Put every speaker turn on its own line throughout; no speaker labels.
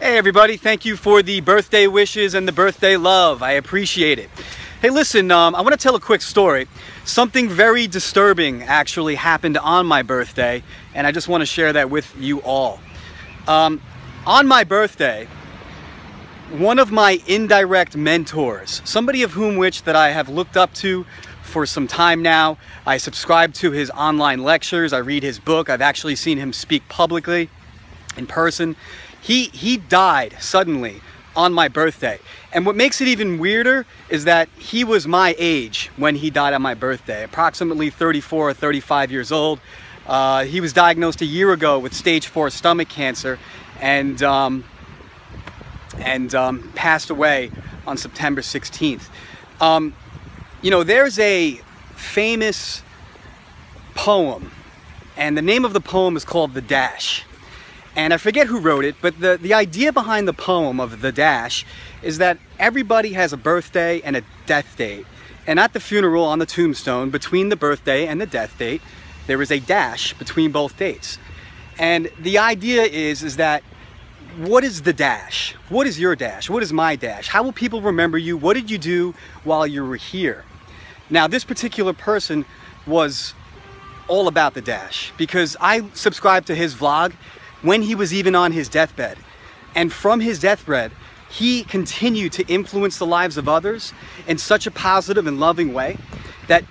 Hey everybody, thank you for the birthday wishes and the birthday love. I appreciate it. Hey listen, I want to tell a quick story. Something very disturbing actually happened on my birthday, and I just want to share that with you all. On my birthday, one of my indirect mentors, somebody of whom which that I have looked up to for some time now, I subscribe to his online lectures, I read his book, I've actually seen him speak publicly in person. He died suddenly on my birthday. And what makes it even weirder is that he was my age when he died on my birthday, approximately 34 or 35 years old. He was diagnosed a year ago with stage 4 stomach cancer and passed away on September 16th. You know, there's a famous poem, and the name of the poem is called The Dash. And I forget who wrote it, but the idea behind the poem of The Dash is that everybody has a birthday and a death date. And at the funeral, on the tombstone, between the birthday and the death date, there is a dash between both dates. And the idea is that, what is the dash? What is your dash? What is my dash? How will people remember you? What did you do while you were here? Now, this particular person was all about the dash, because I subscribed to his vlog when he was even on his deathbed. And from his deathbed, he continued to influence the lives of others in such a positive and loving way that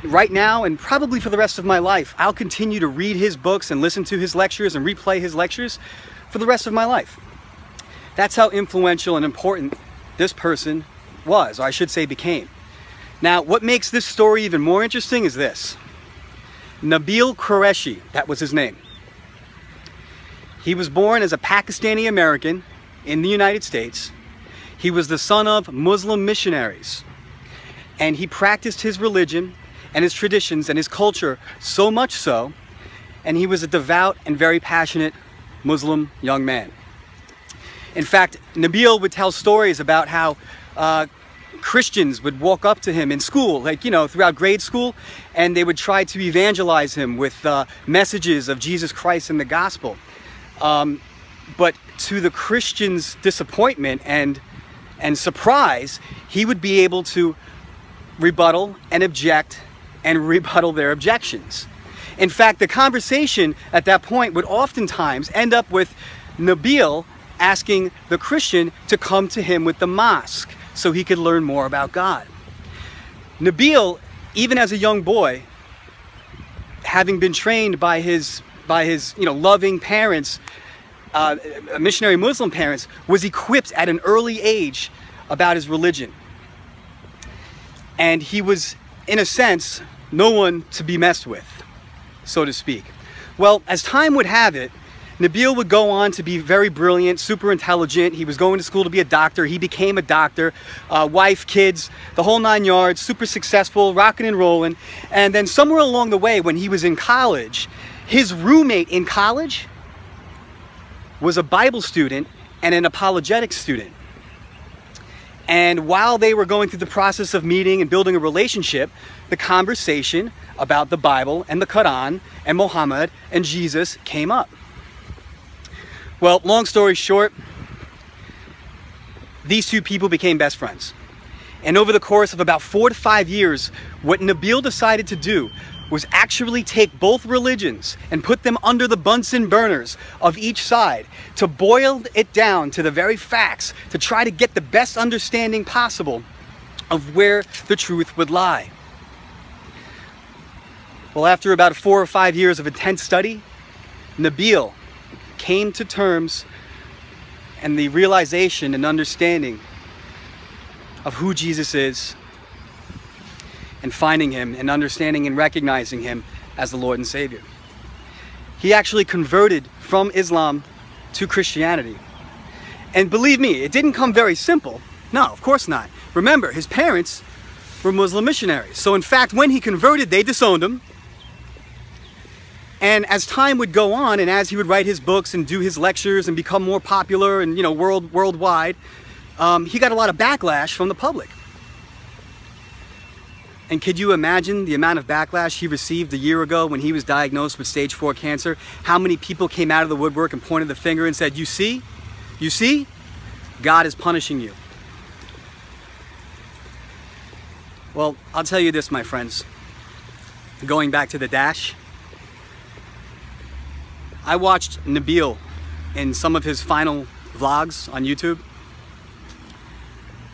right now, and probably for the rest of my life, I'll continue to read his books and listen to his lectures and replay his lectures for the rest of my life. That's how influential and important this person was, or I should say became. Now, what makes this story even more interesting is this. Nabeel Qureshi, that was his name. He was born as a Pakistani American in the United States. He was the son of Muslim missionaries, and he practiced his religion and his traditions and his culture so much so, and he was a devout and very passionate Muslim young man. In fact, Nabeel would tell stories about how Christians would walk up to him in school, like, you know, throughout grade school, and they would try to evangelize him with messages of Jesus Christ and the gospel. But to the Christians' disappointment and surprise, he would be able to rebuttal and object and rebuttal their objections. In fact, the conversation at that point would oftentimes end up with Nabeel asking the Christian to come to him with the mosque so he could learn more about God. Nabeel, even as a young boy, having been trained by his loving parents, missionary Muslim parents, was equipped at an early age about his religion. And he was, in a sense, no one to be messed with, so to speak. Well, as time would have it, Nabeel would go on to be very brilliant, super intelligent. He was going to school to be a doctor. He became a doctor, wife, kids, the whole 9 yards, super successful, rocking and rolling. And then somewhere along the way, when he was in college, his roommate in college was a Bible student and an apologetics student. And while they were going through the process of meeting and building a relationship, the conversation about the Bible and the Quran and Muhammad and Jesus came up. Well, long story short, these two people became best friends. And over the course of about 4 to 5 years, what Nabeel decided to do was actually take both religions and put them under the Bunsen burners of each side to boil it down to the very facts, to try to get the best understanding possible of where the truth would lie. Well, after about 4 or 5 years of intense study, Nabeel came to terms and the realization and understanding of who Jesus is, and finding him and understanding and recognizing him as the Lord and Savior. He actually converted from Islam to Christianity. And believe me, it didn't come very simple. No, of course not. Remember, his parents were Muslim missionaries. So in fact, when he converted, they disowned him. And as time would go on, and as he would write his books and do his lectures and become more popular and, worldwide, he got a lot of backlash from the public. And could you imagine the amount of backlash he received a year ago when he was diagnosed with stage 4 cancer? How many people came out of the woodwork and pointed the finger and said, you see, You see, God is punishing you. Well, I'll tell you this, my friends. Going back to the dash, I watched Nabeel in some of his final vlogs on YouTube,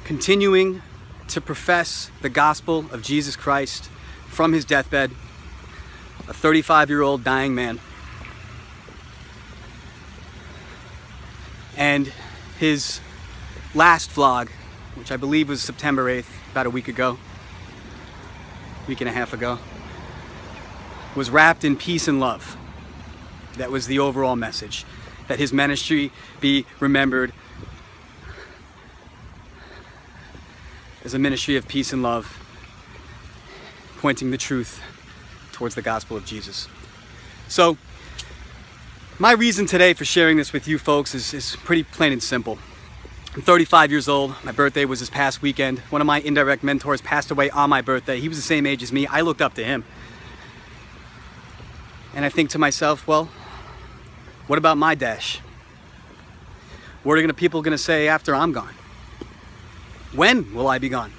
continuing to profess the gospel of Jesus Christ from his deathbed, a 35-year-old dying man. And his last vlog, which I believe was September 8th, about a week and a half ago, was wrapped in peace and love. That was the overall message, that his ministry be remembered as a ministry of peace and love, pointing the truth towards the gospel of Jesus. So, my reason today for sharing this with you folks is pretty plain and simple. I'm 35 years old. My birthday was this past weekend. One of my indirect mentors passed away on my birthday. He was the same age as me. I looked up to him. And I think to myself, well, what about my dash? What are people gonna say after I'm gone? When will I be gone?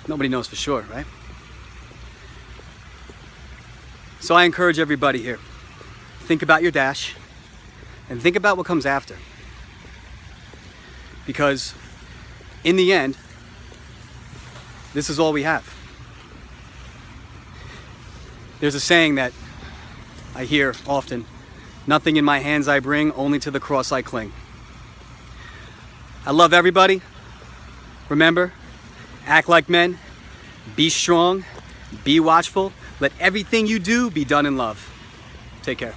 Nobody knows for sure, right? So I encourage everybody here, think about your dash and think about what comes after. Because in the end, this is all we have. There's a saying that I hear often, nothing in my hands I bring, only to the cross I cling. I love everybody. Remember, act like men, be strong, be watchful, let everything you do be done in love. Take care.